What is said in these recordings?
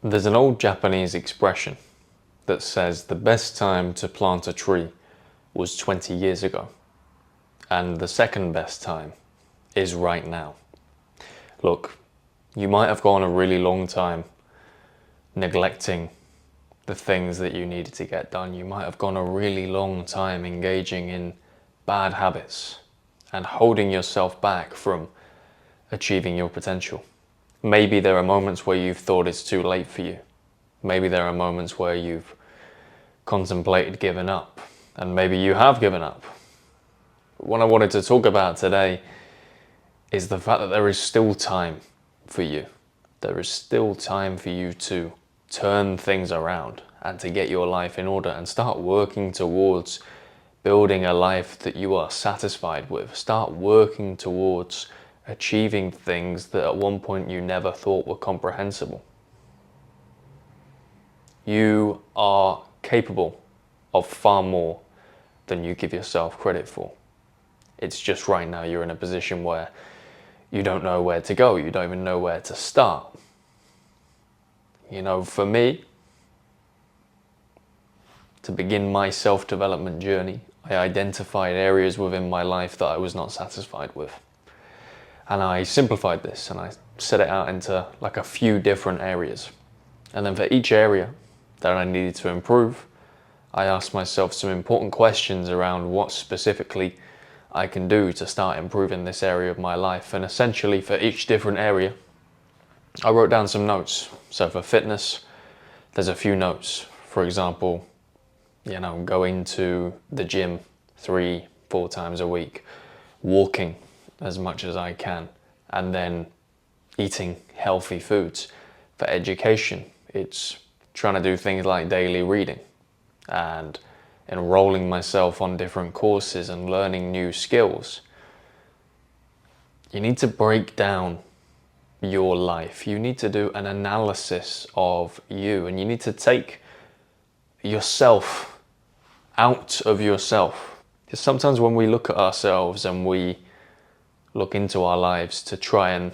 There's an old Japanese expression that says the best time to plant a tree was 20 years ago, and the second best time is right now. Look, you might have gone a really long time neglecting the things that you needed to get done. You might have gone a really long time engaging in bad habits and holding yourself back from achieving your potential. Maybe there are moments where you've thought it's too late for you. Maybe there are moments where you've contemplated giving up, and maybe you have given up. But what I wanted to talk about today is the fact that there is still time for you. There is still time for you to turn things around and to get your life in order and start working towards building a life that you are satisfied with. Start working towards achieving things that at one point you never thought were comprehensible. You are capable of far more than you give yourself credit for. It's just right now you're in a position where you don't know where to go. You don't even know where to start. You know, for me, to begin my self-development journey, I identified areas within my life that I was not satisfied with. And I simplified this and I set it out into like a few different areas. And then for each area that I needed to improve, I asked myself some important questions around what specifically I can do to start improving this area of my life. And essentially for each different area, I wrote down some notes. So for fitness, there's a few notes. For example, going to the gym 3-4 times a week, walking as much as I can, and then eating healthy foods. For education, it's trying to do things like daily reading and enrolling myself on different courses and learning new skills. You need to break down your life. You need to do an analysis of you, and you need to take yourself out of yourself. Because sometimes when we look at ourselves and we look into our lives to try and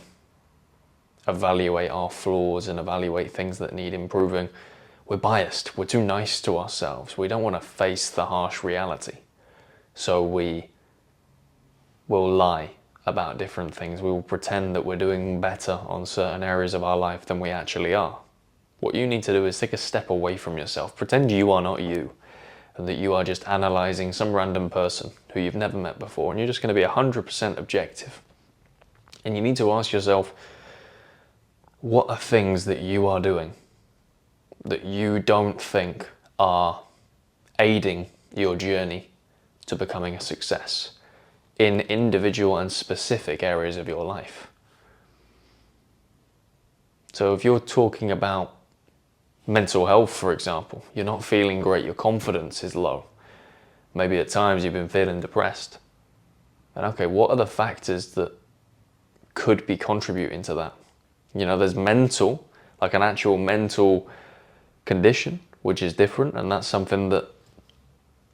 evaluate our flaws and evaluate things that need improving, we're biased. We're too nice to ourselves. We don't want to face the harsh reality. So we will lie about different things. We will pretend that we're doing better on certain areas of our life than we actually are. What you need to do is take a step away from yourself. Pretend you are not you, and that you are just analysing some random person who you've never met before, and you're just going to be 100% objective. And you need to ask yourself, what are things that you are doing that you don't think are aiding your journey to becoming a success in individual and specific areas of your life? So if you're talking about mental health, for example, you're not feeling great, your confidence is low. Maybe at times you've been feeling depressed. And okay, what are the factors that could be contributing to that? There's mental, like an actual mental condition, which is different, and that's something that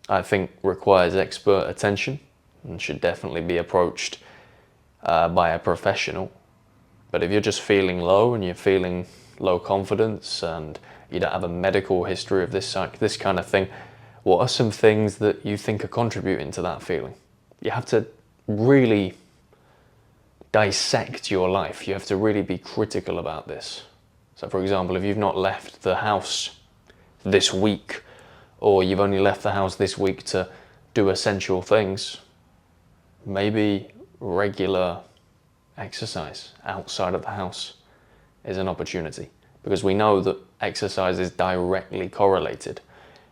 I think requires expert attention and should definitely be approached by a professional. But if you're just feeling low and you're feeling low confidence and you don't have a medical history of this kind of thing, what are some things that you think are contributing to that feeling? You have to really dissect your life. You have to really be critical about this. So for example, if you've not left the house this week, or you've only left the house this week to do essential things, maybe regular exercise outside of the house is an opportunity, because we know that exercise is directly correlated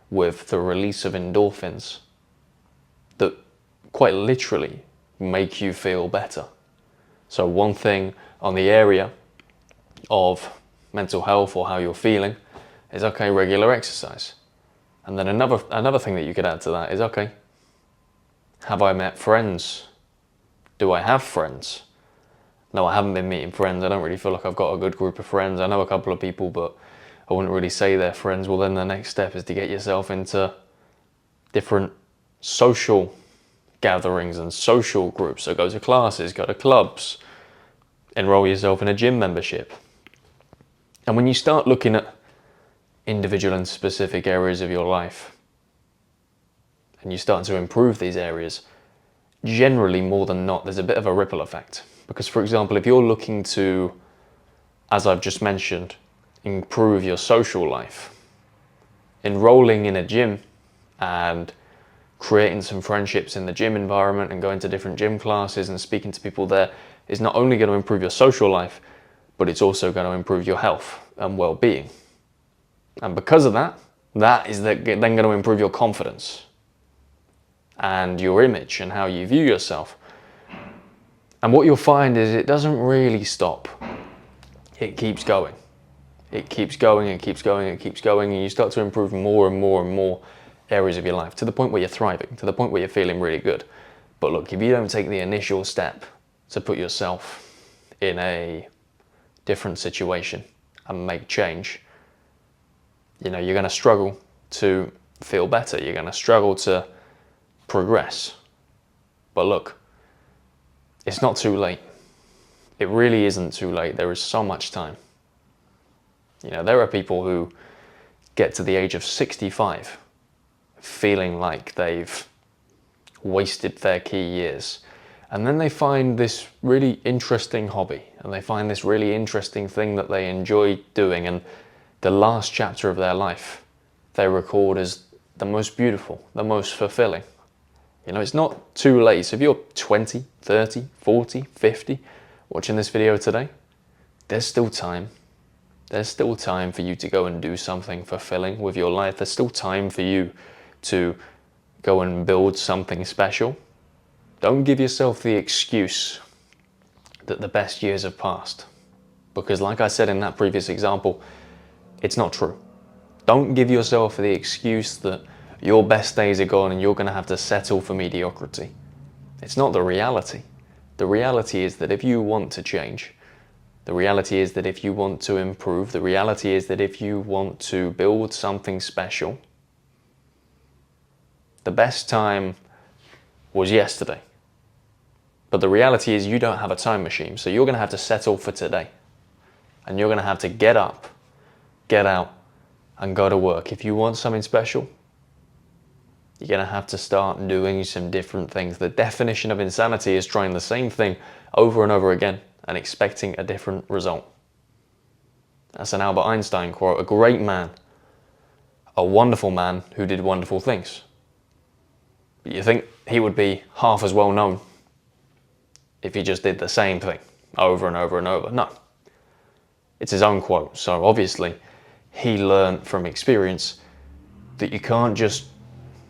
with the release of endorphins that quite literally make you feel better. So one thing on the area of mental health or how you're feeling is, okay, regular exercise. And then another thing that you could add to that is, okay, have I met friends? Do I have friends? No, I haven't been meeting friends. I don't really feel like I've got a good group of friends. I know a couple of people, but I wouldn't really say they're friends. Well, then the next step is to get yourself into different social gatherings and social groups. So go to classes, go to clubs, enroll yourself in a gym membership. And when you start looking at individual and specific areas of your life, and you start to improve these areas, generally more than not, there's a bit of a ripple effect. Because for example, if you're looking to, as I've just mentioned, improve your social life, enrolling in a gym and creating some friendships in the gym environment and going to different gym classes and speaking to people there is not only going to improve your social life, but it's also going to improve your health and well-being. And because of that, that is then going to improve your confidence and your image and how you view yourself. And what you'll find is it doesn't really stop. It keeps going. It keeps going, it keeps going, it keeps going, and you start to improve more and more and more areas of your life to the point where you're thriving, to the point where you're feeling really good. But look, if you don't take the initial step to put yourself in a different situation and make change, you're going to struggle to feel better. You're going to struggle to progress. But look, it's not too late. It really isn't too late. There is so much time. There are people who get to the age of 65 feeling like they've wasted their key years. And then they find this really interesting hobby, and they find this really interesting thing that they enjoy doing, and the last chapter of their life they record as the most beautiful, the most fulfilling. It's not too late. So if you're 20, 30, 40, 50 watching this video today, there's still time. There's still time for you to go and do something fulfilling with your life. There's still time for you to go and build something special. Don't give yourself the excuse that the best years have passed. Because like I said in that previous example, it's not true. Don't give yourself the excuse that your best days are gone and you're going to have to settle for mediocrity. It's not the reality. The reality is that if you want to change, the reality is that if you want to improve, the reality is that if you want to build something special, the best time was yesterday. But the reality is you don't have a time machine, so you're going to have to settle for today. And you're going to have to get up, get out, and go to work. If you want something special, you're going to have to start doing some different things. The definition of insanity is trying the same thing over and over again and expecting a different result. That's an Albert Einstein quote, a great man, a wonderful man who did wonderful things. But you think he would be half as well known if he just did the same thing over and over and over? No. It's his own quote, so obviously he learned from experience that you can't just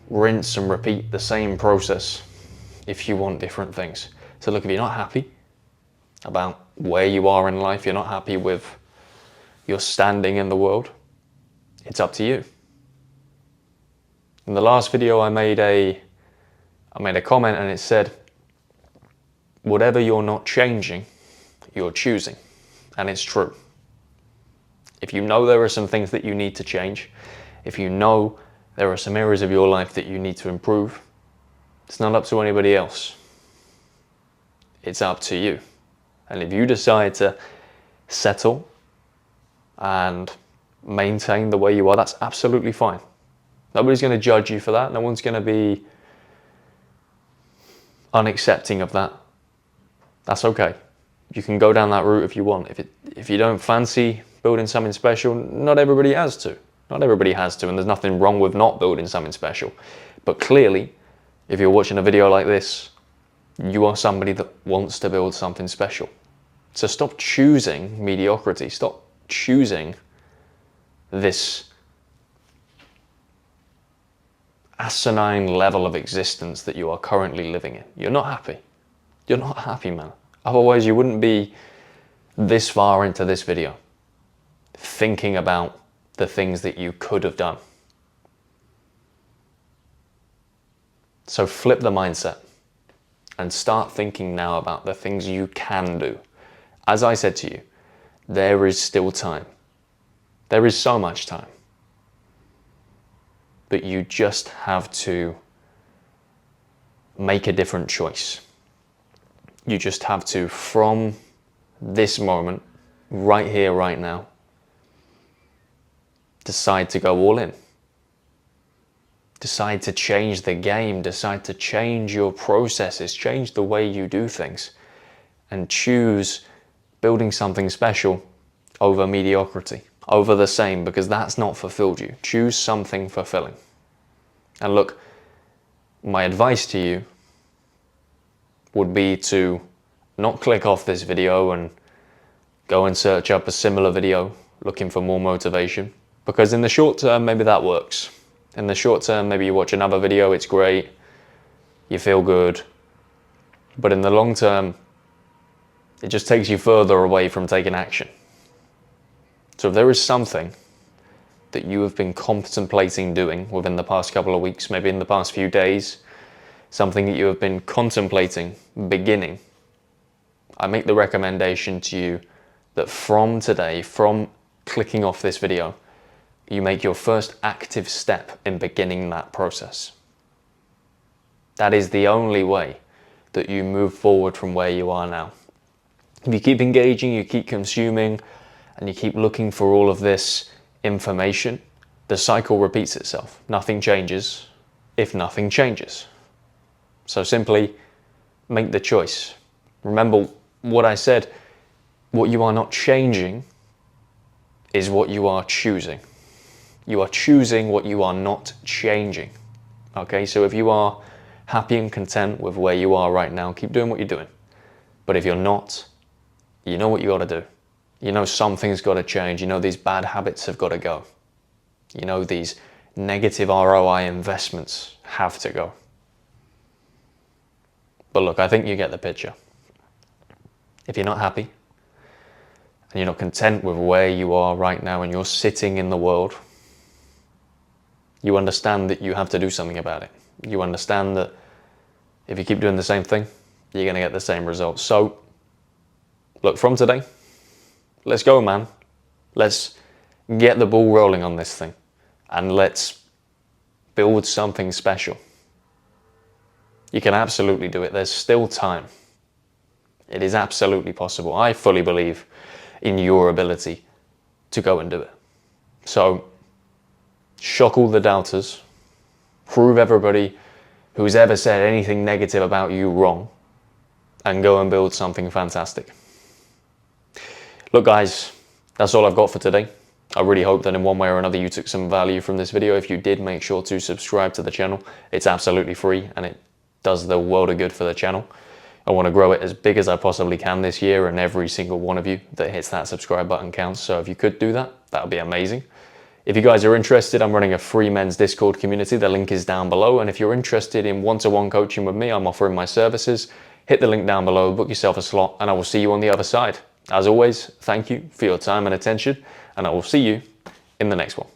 rinse and repeat the same process if you want different things. So look, if you're not happy about where you are in life, you're not happy with your standing in the world, it's up to you. In the last video I made a comment and it said, whatever you're not changing, you're choosing. And it's true. If you know there are some things that you need to change, if you know there are some areas of your life that you need to improve, it's not up to anybody else. It's up to you. And if you decide to settle and maintain the way you are, that's absolutely fine. Nobody's going to judge you for that. No one's going to be unaccepting of that. That's okay. You can go down that route if you want. If you don't fancy building something special, not everybody has to. Not everybody has to, and there's nothing wrong with not building something special. But clearly, if you're watching a video like this, you are somebody that wants to build something special. So stop choosing mediocrity. Stop choosing this asinine level of existence that you are currently living in. You're not happy. You're not happy, man. Otherwise, you wouldn't be this far into this video thinking about the things that you could have done. So flip the mindset and start thinking now about the things you can do. As I said to you, there is still time. There is so much time. But you just have to make a different choice. You just have to, from this moment, right here, right now, decide to go all in. Decide to change the game, decide to change your processes, change the way you do things, and choose building something special over mediocrity, over the same, because that's not fulfilled you. Choose something fulfilling. And look, my advice to you would be to not click off this video and go and search up a similar video looking for more motivation, because in the short term, maybe that works. In the short term, maybe you watch another video, it's great, you feel good, but in the long term, it just takes you further away from taking action. So if there is something that you have been contemplating doing within the past couple of weeks, maybe in the past few days, something that you have been contemplating beginning, I make the recommendation to you that from today, from clicking off this video, you make your first active step in beginning that process. That is the only way that you move forward from where you are now. If you keep engaging, you keep consuming, and you keep looking for all of this information, the cycle repeats itself. Nothing changes if nothing changes. So simply make the choice. Remember what I said, what you are not changing is what you are choosing. You are choosing what you are not changing. Okay, so if you are happy and content with where you are right now, keep doing what you're doing. But if you're not, you know what you got to do. You know something's got to change. You know these bad habits have got to go. You know these negative ROI investments have to go. But look, I think you get the picture. If you're not happy and you're not content with where you are right now and you're sitting in the world, you understand that you have to do something about it. You understand that if you keep doing the same thing, you're going to get the same results. So, look, from today, let's go, man. Let's get the ball rolling on this thing and let's build something special. You can absolutely do it. There's still time. It is absolutely possible. I fully believe in your ability to go and do it. So, shock all the doubters. Prove everybody who's ever said anything negative about you wrong. And go and build something fantastic. Look guys, that's all I've got for today. I really hope that in one way or another you took some value from this video. If you did, make sure to subscribe to the channel. It's absolutely free and it does the world of good for the channel. I want to grow it as big as I possibly can this year, and every single one of you that hits that subscribe button counts. So if you could do that, that would be amazing. If you guys are interested, I'm running a free men's Discord community. The link is down below. And if you're interested in one-to-one coaching with me, I'm offering my services. Hit the link down below, book yourself a slot, and I will see you on the other side. As always, thank you for your time and attention, and I will see you in the next one.